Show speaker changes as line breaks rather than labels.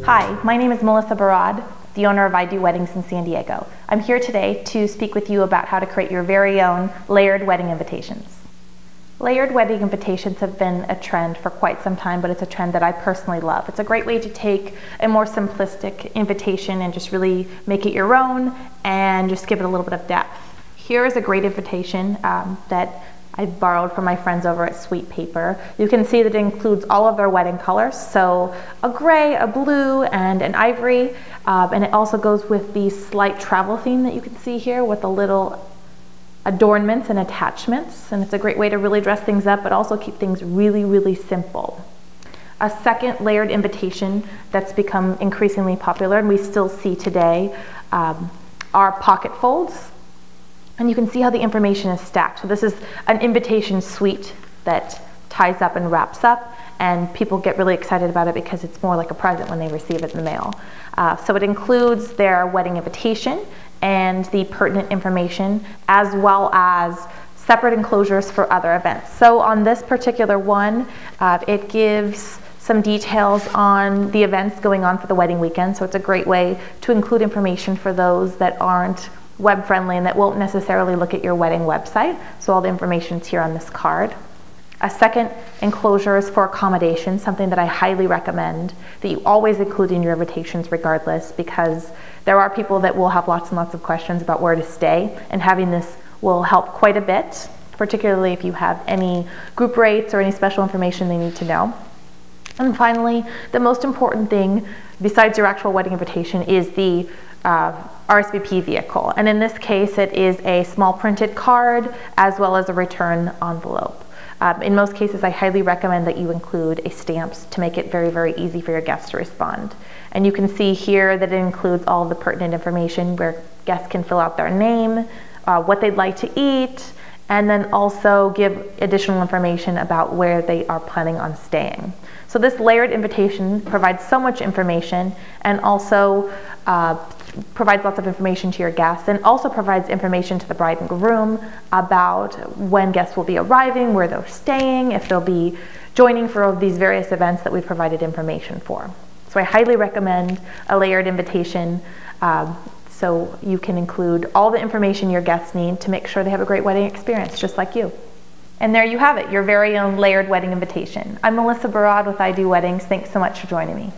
Hi, my name is Melissa Barrad, the owner of I Do Weddings in San Diego. I'm here today to speak with you about how to create your very own layered wedding invitations. Layered wedding invitations have been a trend for quite some time, but it's a trend that I personally love. It's a great way to take a more simplistic invitation and just really make it your own and just give it a little bit of depth. Here is a great invitation that I borrowed from my friends over at Sweet Paper. You can see that it includes all of their wedding colors, so a gray, a blue, and an ivory, and it also goes with the slight travel theme that you can see here with the little adornments and attachments, and it's a great way to really dress things up but also keep things really, really simple. A second layered invitation that's become increasingly popular and we still see today are pocket folds. And you can see how the information is stacked. So this is an invitation suite that ties up and wraps up, and people get really excited about it because it's more like a present when they receive it in the mail. So it includes their wedding invitation and the pertinent information, as well as separate enclosures for other events. So on this particular one, it gives some details on the events going on for the wedding weekend. So it's a great way to include information for those that aren't web friendly and that won't necessarily look at your wedding website. So all the information is here on this card. A second enclosure is for accommodation, something that I highly recommend that you always include in your invitations regardless, because there are people that will have lots and lots of questions about where to stay, and having this will help quite a bit, particularly if you have any group rates or any special information they need to know. And finally, the most important thing besides your actual wedding invitation is the RSVP vehicle. And in this case, it is a small printed card as well as a return envelope. In most cases, I highly recommend that you include a stamps to make it very, very easy for your guests to respond. And you can see here that it includes all the pertinent information where guests can fill out their name, what they'd like to eat, and then also give additional information about where they are planning on staying. So this layered invitation provides so much information and also provides lots of information to your guests, and also provides information to the bride and groom about when guests will be arriving, where they're staying, if they'll be joining for these various events that we've provided information for. So I highly recommend a layered invitation so you can include all the information your guests need to make sure they have a great wedding experience just like you. And there you have it, your very own layered wedding invitation. I'm Melissa Barrad with I Do Weddings. Thanks so much for joining me.